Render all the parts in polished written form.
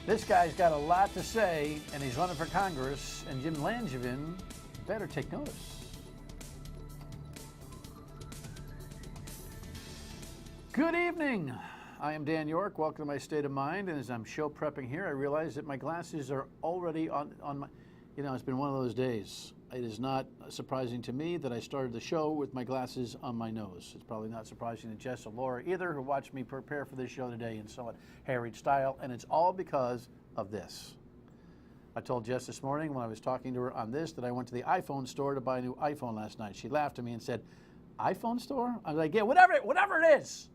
This guy's got a lot to say, and he's running for Congress, and Jim Langevin better take notice. Good evening. I am Dan York. Welcome to my State of Mind. And as I'm show prepping here, I realize that my glasses are already on my, it's been one of those days. It is not surprising to me that I started the show with my glasses on my nose. It's probably not surprising to Jess or Laura either, who watched me prepare for this show today in somewhat harried style, and it's all because of this. I told Jess this morning when I was talking to her on this that I went to the iPhone store to buy a new iPhone last night. She laughed at me and said, "iPhone store?" I was like, "Yeah, whatever it is."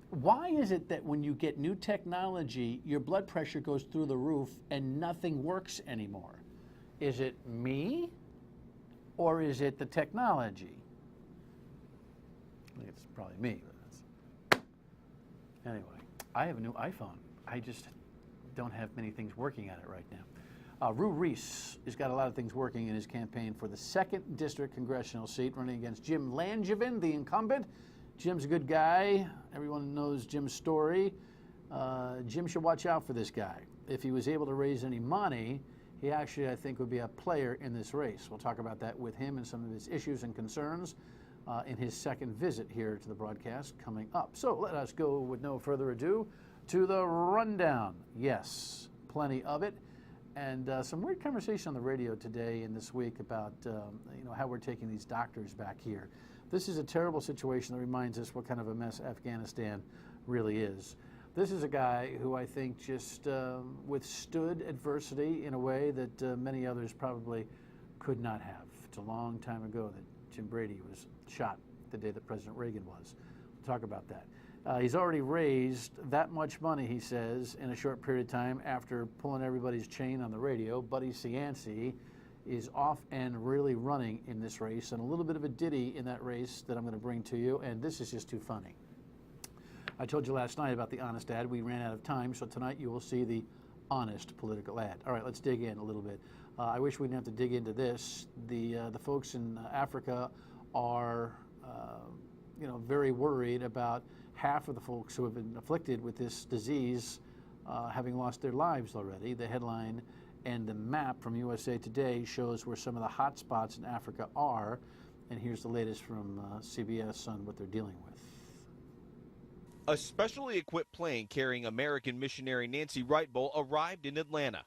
Why is it that when you get new technology, your blood pressure goes through the roof and nothing works anymore? Is it me, or is it the technology? I think it's probably me. But anyway, I have a new iPhone. I just don't have many things working on it right now. Rhue Reis has got a lot of things working in his campaign for the 2nd District Congressional seat, running against Jim Langevin, the incumbent. Jim's a good guy. Everyone knows Jim's story. Jim should watch out for this guy. If he was able to raise any money, he actually, I think, would be a player in this race. We'll talk about that with him and some of his issues and concerns in his second visit here to the broadcast coming up. So let us go with no further ado to the rundown. Yes, plenty of it. And some weird conversation on the radio today and this week about how we're taking these doctors back here. This is a terrible situation that reminds us what kind of a mess Afghanistan really is. This is a guy who I think just withstood adversity in a way that many others probably could not have. It's a long time ago that Jim Brady was shot the day that President Reagan was. We'll talk about that. He's already raised that much money, he says, in a short period of time after pulling everybody's chain on the radio. Buddy Cianci is off and really running in this race, and a little bit of a ditty in that race that I'm going to bring to you, and this is just too funny. I told you last night about the honest ad. We ran out of time, so tonight you will see the honest political ad. All right, let's dig in a little bit. I wish we didn't have to dig into this. The folks in Africa are very worried about half of the folks who have been afflicted with this disease having lost their lives already. The headline and the map from USA Today shows where some of the hot spots in Africa are, and here's the latest from CBS on what they're dealing with. A specially equipped plane carrying American missionary Nancy Wrightbull arrived in Atlanta.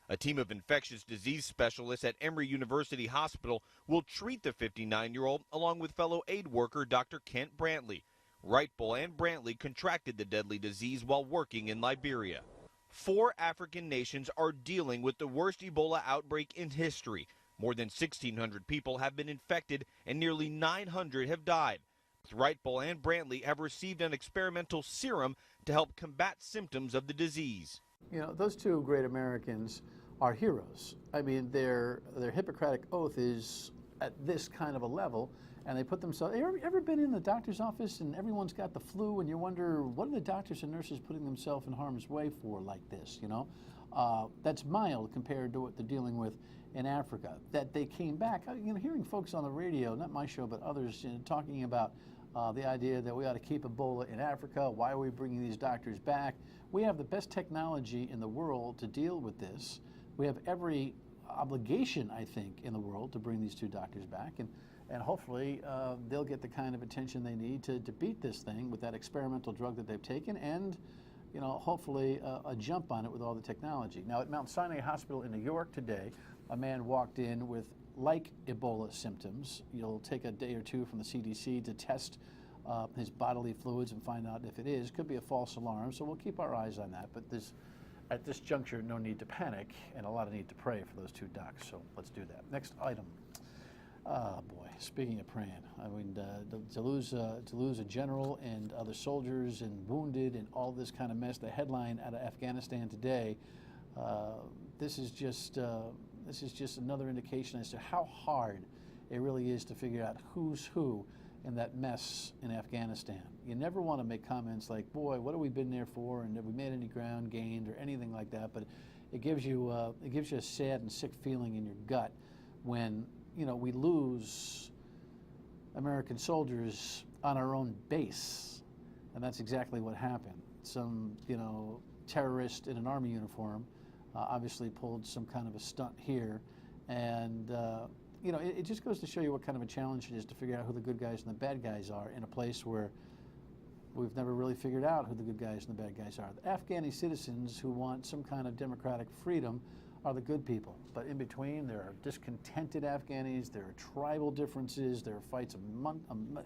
A team of infectious disease specialists at Emory University Hospital will treat the 59-year-old along with fellow aid worker Dr. Kent Brantley. Wrightbull and Brantley contracted the deadly disease while working in Liberia. 4 African nations are dealing with the worst Ebola outbreak in history. More than 1,600 people have been infected and nearly 900 have died. Wrightbull and Brantley have received an experimental serum to help combat symptoms of the disease. Those two great Americans are heroes. I mean, their Hippocratic oath is at this kind of a level, and they put themselves. Ever been in the doctor's office and everyone's got the flu, and you wonder what are the doctors and nurses putting themselves in harm's way for like this? That's mild compared to what they're dealing with in Africa. That they came back. Hearing folks on the radio, not my show, but others, talking about the idea that we ought to keep Ebola in Africa. Why are we bringing these doctors back? We have the best technology in the world to deal with this. We have every obligation, I think, in the world to bring these 2 doctors back, and hopefully they'll get the kind of attention they need to beat this thing with that experimental drug that they've taken, and hopefully a jump on it with all the technology. Now, at Mount Sinai Hospital in New York today, a man walked in with like Ebola symptoms. You'll take a day or 2 from the CDC to test his bodily fluids and find out if it is. Could be a false alarm, so we'll keep our eyes on that. But at this juncture, no need to panic and a lot of need to pray for those 2 docs, so let's do that. Next item. Oh boy, speaking of praying, I mean, to lose a general and other soldiers and wounded and all this kind of mess, the headline out of Afghanistan today, this is just another indication as to how hard it really is to figure out who's who in that mess in Afghanistan. You never want to make comments like, boy, what have we been there for, and have we made any ground gained or anything like that, but it gives you a sad and sick feeling in your gut when we lose American soldiers on our own base, and that's exactly what happened. Some terrorist in an Army uniform obviously pulled some kind of a stunt here. And, you know, it just goes to show you what kind of a challenge it is to figure out who the good guys and the bad guys are in a place where we've never really figured out who the good guys and the bad guys are. The Afghani citizens who want some kind of democratic freedom are the good people. But in between, there are discontented Afghanis, there are tribal differences, there are fights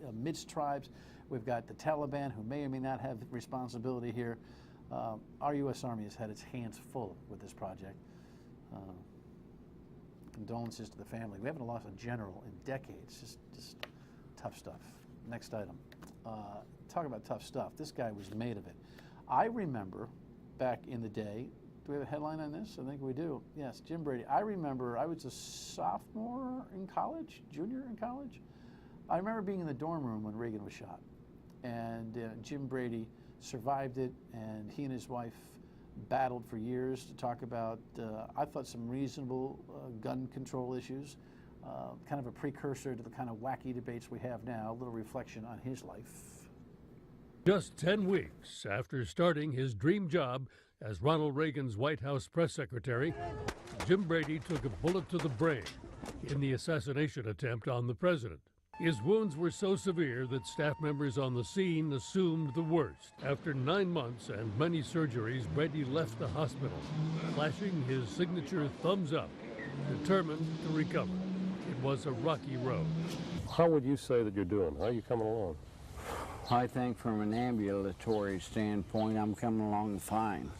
amidst tribes. We've got the Taliban, who may or may not have responsibility here. Our U.S. Army has had its hands full with this project. Condolences to the family. We haven't lost a general in decades. Just tough stuff. Next item. Talk about tough stuff. This guy was made of it. I remember back in the day, do we have a headline on this? I think we do. Yes, Jim Brady. I remember I was a sophomore in college, junior in college. I remember being in the dorm room when Reagan was shot. And Jim Brady survived it, and he and his wife battled for years to talk about, I thought, some reasonable gun control issues, kind of a precursor to the kind of wacky debates we have now, a little reflection on his life. Just 10 weeks after starting his dream job as Ronald Reagan's White House press secretary, Jim Brady took a bullet to the brain in the assassination attempt on the president. His wounds were so severe that staff members on the scene assumed the worst. After 9 months and many surgeries, Brady left the hospital, flashing his signature thumbs up, determined to recover. It was a rocky road. How would you say that you're doing? How are you coming along? I think from an ambulatory standpoint, I'm coming along fine.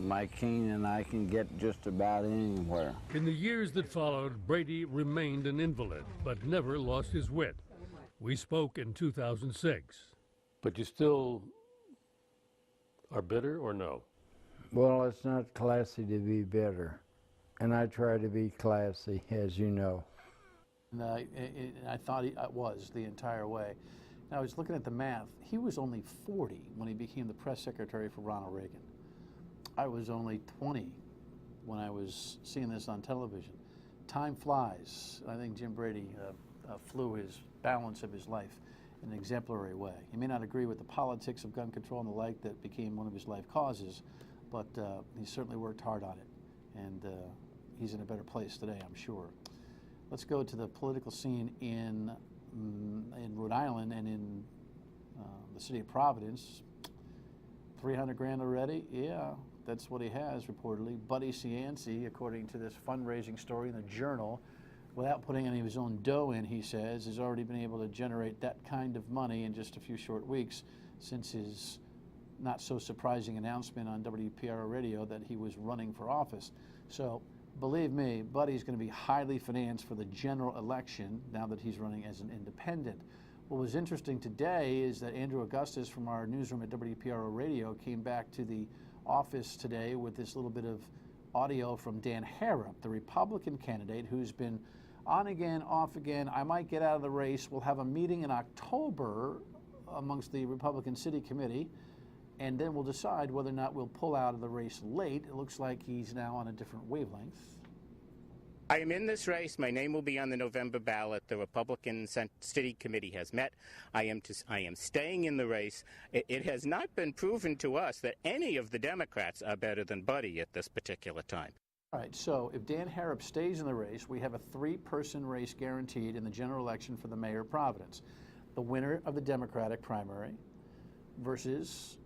My cane and I can get just about anywhere. In the years that followed, Brady remained an invalid, but never lost his wit. We spoke in 2006. But you still are bitter or no? Well, it's not classy to be bitter, and I try to be classy, as you know. And I thought he was the entire way. And I was looking at the math. He was only 40 when he became the press secretary for Ronald Reagan. I was only 20 when I was seeing this on television. Time flies. I think Jim Brady flew his balance of his life in an exemplary way. He may not agree with the politics of gun control and the like that became one of his life causes, but he certainly worked hard on it. And he's in a better place today, I'm sure. Let's go to the political scene in Rhode Island and in the city of Providence. 300 grand already? Yeah, that's what he has reportedly. Buddy Cianci, according to this fundraising story in the Journal, without putting any of his own dough in, he says, has already been able to generate that kind of money in just a few short weeks since his not so surprising announcement on WPRO radio that he was running for office. So believe me, Buddy's going to be highly financed for the general election now that he's running as an independent. What was interesting today is that Andrew Augustus from our newsroom at WPRO Radio came back to the office today with this little bit of audio from Dan Harrop, the Republican candidate who's been on again, off again. I might get out of the race. We'll have a meeting in October amongst the Republican City Committee, and then we'll decide whether or not we'll pull out of the race late. It looks like he's now on a different wavelength. I am in this race. My name will be on the November ballot. The Republican City Committee has met. I am staying in the race. It has not been proven to us that any of the Democrats are better than Buddy at this particular time. All right, so if Dan Harrop stays in the race, we have a 3-person race guaranteed in the general election for the mayor of Providence. The winner of the Democratic primary versus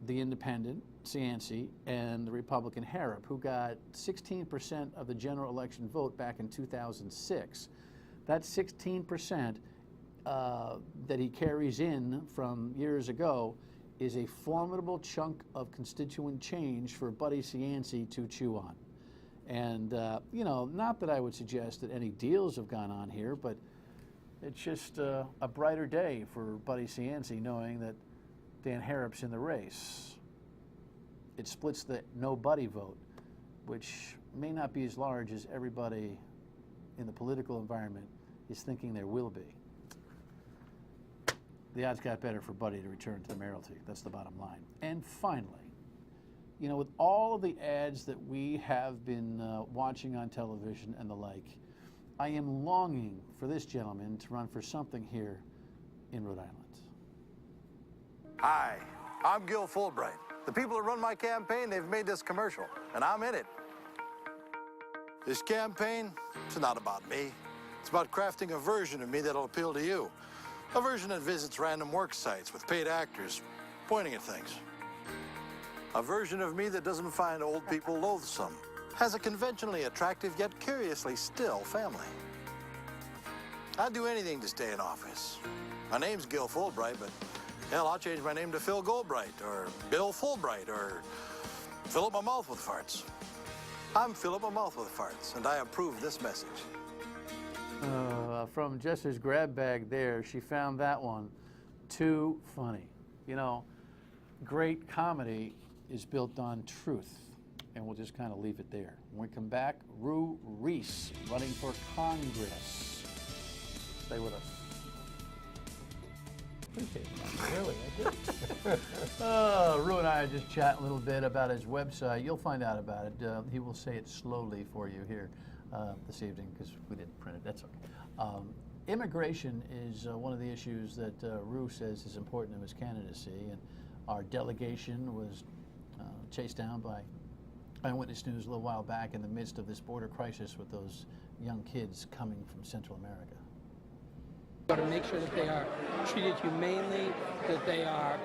the independent, Cianci, and the Republican Harrop, who got 16% of the general election vote back in 2006. That 16% that he carries in from years ago is a formidable chunk of constituent change for Buddy Cianci to chew on. And, you know, not that I would suggest that any deals have gone on here, but it's just a brighter day for Buddy Cianci knowing that Dan Harrop's in the race. It splits the no Buddy vote, which may not be as large as everybody in the political environment is thinking there will be. The odds got better for Buddy to return to the mayoralty. That's the bottom line. And finally, you know, with all of the ads that we have been watching on television and the like, I am longing for this gentleman to run for something here in Rhode Island. Hi, I'm Gil Fulbright. The people that run my campaign, they've made this commercial, and I'm in it. This campaign, it's not about me. It's about crafting a version of me that'll appeal to you. A version that visits random work sites with paid actors pointing at things. A version of me that doesn't find old people loathsome. Has a conventionally attractive yet curiously still family. I'd do anything to stay in office. My name's Gil Fulbright, but hell, I'll change my name to Phil Goldbright or Bill Fulbright or fill up my mouth with farts. I'm fill up my mouth with farts, and I approve this message. From Jess's grab bag there, she found that one too funny. You know, great comedy is built on truth, and we'll just kind of leave it there. When we come back, Rhue Reis running for Congress. Stay with us. Appreciate that. Really, I do. Rhue and I are just chatting a little bit about his website. You'll find out about it. He will say it slowly for you here this evening because we didn't print it. That's okay. Immigration is one of the issues that Rhue says is important to his candidacy, and our delegation was chased down by Eyewitness News a little while back in the midst of this border crisis with those young kids coming from Central America. Got to make sure that they are treated humanely, that they are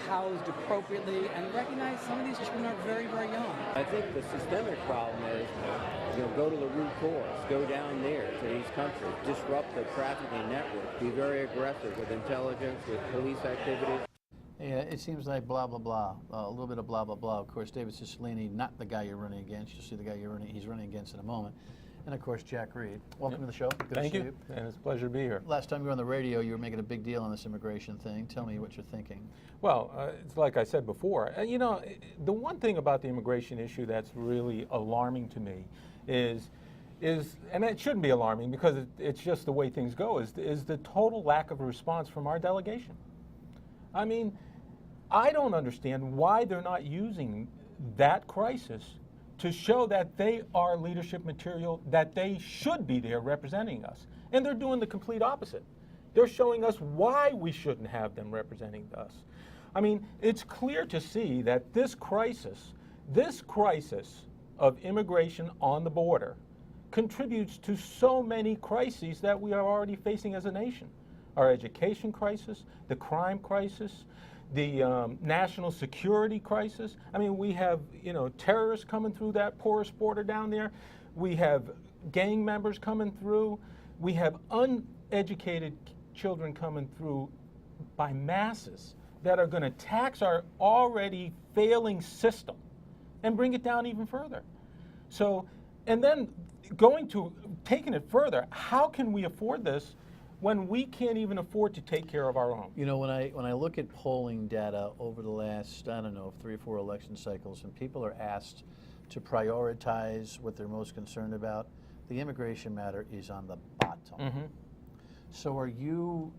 housed appropriately, and recognize some of these children are very, very young. I think the systemic problem is, go to the root cause, go down there to these countries, disrupt the trafficking network, be very aggressive with intelligence, with police activities. Yeah, it seems like blah, blah, blah, a little bit of blah, blah, blah. Of course, David Cicilline, not the guy you're running against. You'll see the guy he's running against in a moment. And of course, Jack Reed. Welcome to the show. Good Thank to see you. And it's a pleasure to be here. Last time you were on the radio, you were making a big deal on this immigration thing. Tell me what you're thinking. Well, it's like I said before. The one thing about the immigration issue that's really alarming to me is, and it shouldn't be alarming because it's just the way things go, is the total lack of a response from our delegation. I mean, I don't understand why they're not using that crisis to show that they are leadership material, that they should be there representing us. And they're doing the complete opposite. They're showing us why we shouldn't have them representing us. I mean, it's clear to see that this crisis of immigration on the border contributes to so many crises that we are already facing as a nation. Our education crisis, the crime crisis, the national security crisis. I mean, we have, terrorists coming through that porous border down there. We have gang members coming through. We have uneducated children coming through by masses that are going to tax our already failing system and bring it down even further. So, and then taking it further, how can we afford this when we can't even afford to take care of our own? You know, when I look at polling data over the last, 3 or 4 election cycles, and people are asked to prioritize what they're most concerned about, the immigration matter is on the bottom. Mm-hmm. So are you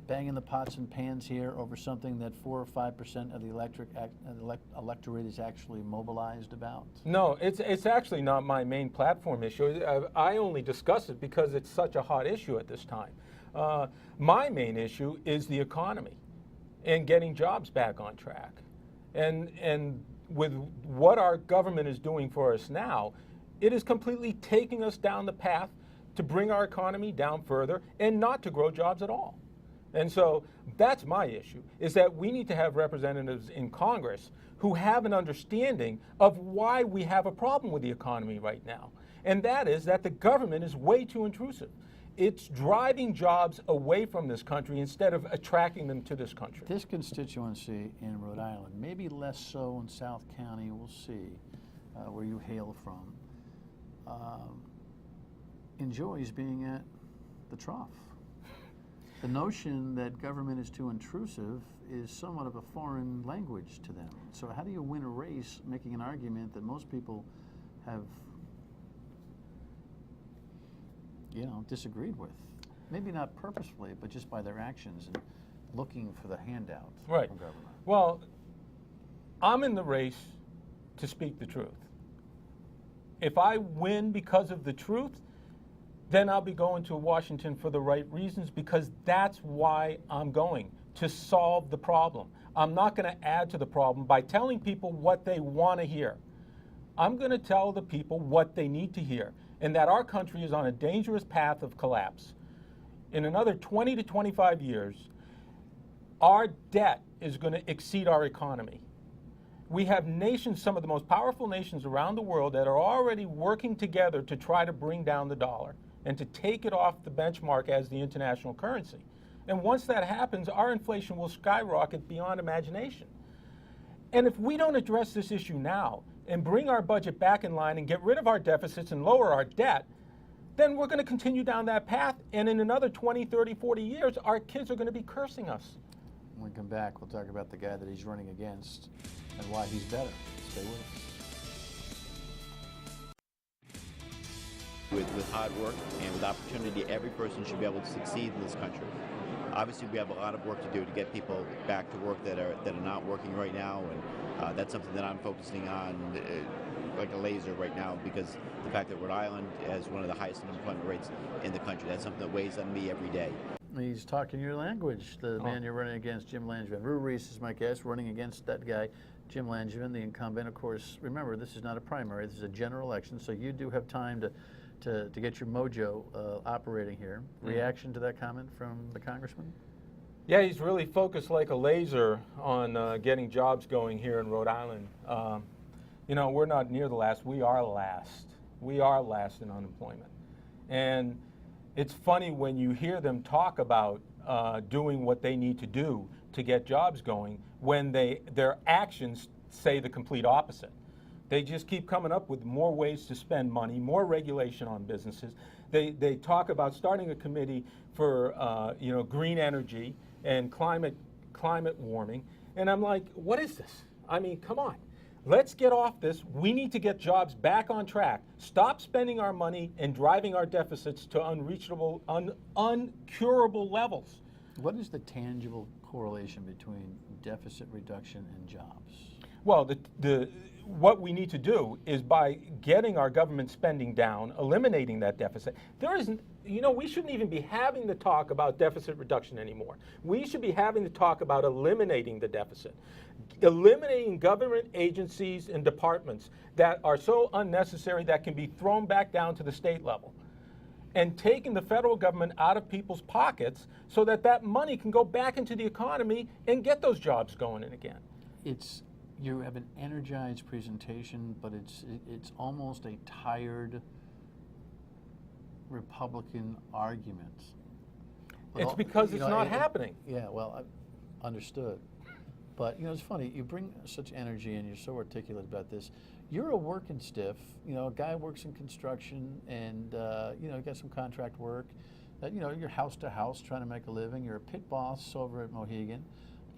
banging the pots and pans here over something that 4 or 5% of the electorate is actually mobilized about? No, it's actually not my main platform issue. I only discuss it because it's such a hot issue at this time. My main issue is the economy and getting jobs back on track. And with what our government is doing for us now, it is completely taking us down the path to bring our economy down further and not to grow jobs at all. And so that's my issue, is that we need to have representatives in Congress who have an understanding of why we have a problem with the economy right now. And that is that the government is way too intrusive. It's driving jobs away from this country instead of attracting them to this country. This constituency in Rhode Island, maybe less so in South County, we'll see, where you hail from, enjoys being at the trough. The notion that government is too intrusive is somewhat of a foreign language to them. So how do you win a race making an argument that most people have, disagreed with? Maybe not purposefully, but just by their actions and looking for the handout right. from government. Well, I'm in the race to speak the truth. If I win because of the truth, then I'll be going to Washington for the right reasons, because that's why I'm going, to solve the problem. I'm not going to add to the problem by telling people what they want to hear. I'm going to tell the people what they need to hear, and that our country is on a dangerous path of collapse. In another 20 to 25 years, our debt is going to exceed our economy. We have nations, some of the most powerful nations around the world, that are already working together to try to bring down the dollar and to take it off the benchmark as the international currency. And once that happens, our inflation will skyrocket beyond imagination. And if we don't address this issue now and bring our budget back in line and get rid of our deficits and lower our debt, then we're going to continue down that path. And in another 20, 30, 40 years, our kids are going to be cursing us. When we come back, we'll talk about the guy that he's running against and why he's better. Stay with us. With hard work and with opportunity, every person should be able to succeed in this country. Obviously, we have a lot of work to do to get people back to work that are not working right now, and that's something that I'm focusing on like a laser right now, because the fact that Rhode Island has one of the highest unemployment rates in the country, that's something that weighs on me every day. He's talking your language, the man you're running against, Jim Langevin. Rhue Reis is my guest, running against that guy, Jim Langevin, the incumbent. Of course, remember, this is not a primary, this is a general election, so you do have time to get your mojo operating here. Reaction to that comment from the congressman? Yeah, he's really focused like a laser on getting jobs going here in Rhode Island. You know, we're not near the last, we are last. We are last in unemployment. And it's funny when you hear them talk about doing what they need to do to get jobs going, when their actions say the complete opposite. They just keep coming up with more ways to spend money, more regulation on businesses. They talk about starting a committee for green energy and climate warming. And I'm like, what is this? I mean, come on. Let's get off this. We need to get jobs back on track. Stop spending our money and driving our deficits to unreachable, uncurable levels. What is the tangible correlation between deficit reduction and jobs? Well, what we need to do is, by getting our government spending down, eliminating that deficit. There isn't, we shouldn't even be having the talk about deficit reduction anymore. We should be having the talk about eliminating the deficit. Eliminating government agencies and departments that are so unnecessary that can be thrown back down to the state level. And taking the federal government out of people's pockets so that that money can go back into the economy and get those jobs going in again. You have an energized presentation, but it's almost a tired Republican argument. It's because it's not happening. Yeah, well, I understood. But, it's funny, you bring such energy and you're so articulate about this. You're a working stiff, a guy who works in construction and, you got some contract work. You're house to house trying to make a living. You're a pit boss over at Mohegan.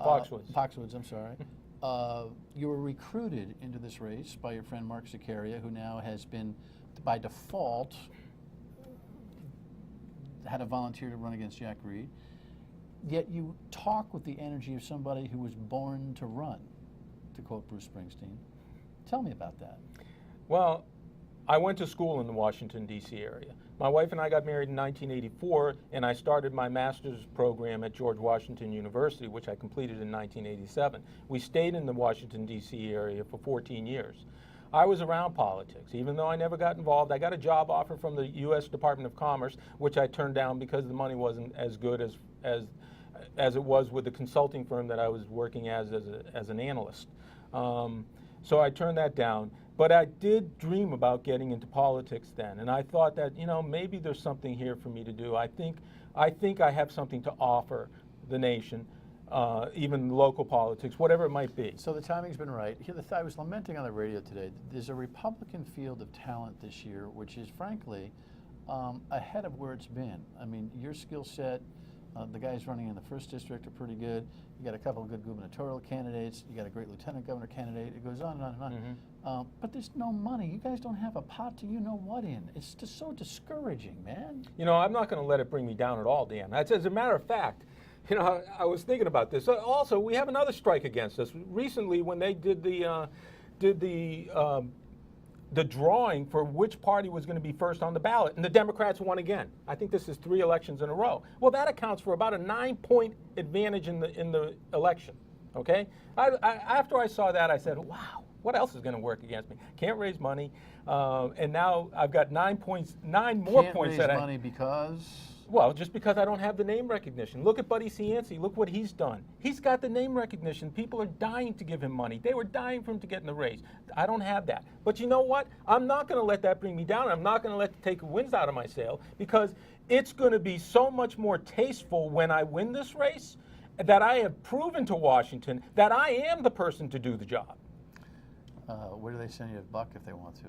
Foxwoods, I'm sorry. You were recruited into this race by your friend Mark Zakaria, who now has been, by default, had a volunteer to run against Jack Reed. Yet you talk with the energy of somebody who was born to run, to quote Bruce Springsteen. Tell me about that. Well, I went to school in the Washington, D.C. area. My wife and I got married in 1984, and I started my master's program at George Washington University, which I completed in 1987. We stayed in the Washington, D.C. area for 14 years. I was around politics. Even though I never got involved, I got a job offer from the U.S. Department of Commerce, which I turned down because the money wasn't as good as it was with the consulting firm that I was working as an analyst. So I turned that down. But I did dream about getting into politics then, and I thought that, maybe there's something here for me to do. I think I have something to offer the nation, even local politics, whatever it might be. So the timing's been right. I was lamenting on the radio today. There's a Republican field of talent this year, which is frankly ahead of where it's been. I mean, your skill set, the guys running in the 1st District are pretty good. You got a couple of good gubernatorial candidates. You got a great lieutenant governor candidate. It goes on and on and on. Mm-hmm. But there's no money. You guys don't have a pot to you-know-what in. It's just so discouraging, man. I'm not going to let it bring me down at all, Dan. As a matter of fact, I was thinking about this. Also, we have another strike against us. Recently, when they did the drawing for which party was going to be first on the ballot, and the Democrats won again. I think this is 3 elections in a row. Well, that accounts for about a 9-point advantage in the election. Okay? After I saw that, I said, wow, what else is going to work against me? Can't raise money, and now I've got 9 more points that raise money because? Well, just because I don't have the name recognition. Look at Buddy Cianci. Look what he's done. He's got the name recognition. People are dying to give him money. They were dying for him to get in the race. I don't have that. But you know what? I'm not going to let that bring me down. I'm not going to let it take winds out of my sail, because it's going to be so much more tasteful when I win this race that I have proven to Washington that I am the person to do the job. Where do they send you a buck if they want to?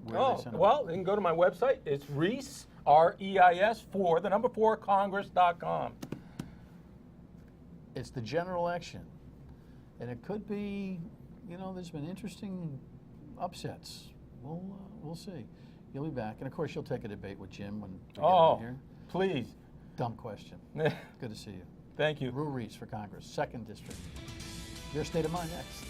Well, they can go to my website. It's Reis, R-E-I-S, 4 Congress.com. It's the general election, and it could be, you know, there's been interesting upsets. We'll see. You'll be back, and of course you'll take a debate with Jim when we get him here. Please. Dumb question. Good to see you. Thank you. Rhue Reis for Congress, 2nd District. Your State of Mind next.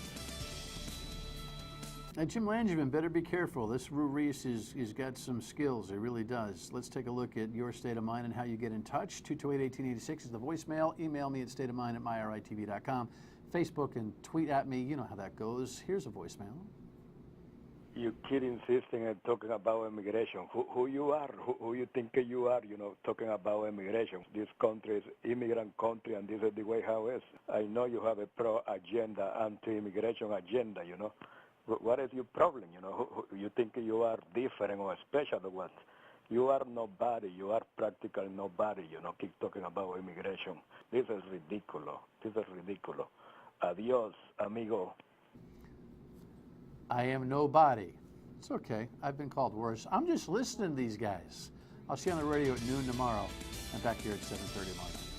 Now, Jim Langevin, better be careful. This Rhue Reis is got some skills. It really does. Let's take a look at your state of mind and how you get in touch. 228-1886 is the voicemail. Email me at stateofmind@myritv.com. Facebook and tweet at me. You know how that goes. Here's a voicemail. You keep insisting and talking about immigration. Who you are? Who you think you are? You know, talking about immigration. This country is immigrant country, and this is the way how it is. I know you have a pro-agenda, anti-immigration agenda. You know. What is your problem? You know, you think you are different or special or what? You are nobody. You are practically nobody. You know, keep talking about immigration. This is ridiculous. This is ridiculous. Adios, amigo. I am nobody. It's okay. I've been called worse. I'm just listening to these guys. I'll see you on the radio at noon tomorrow. I'm back here at 7:30 tomorrow night.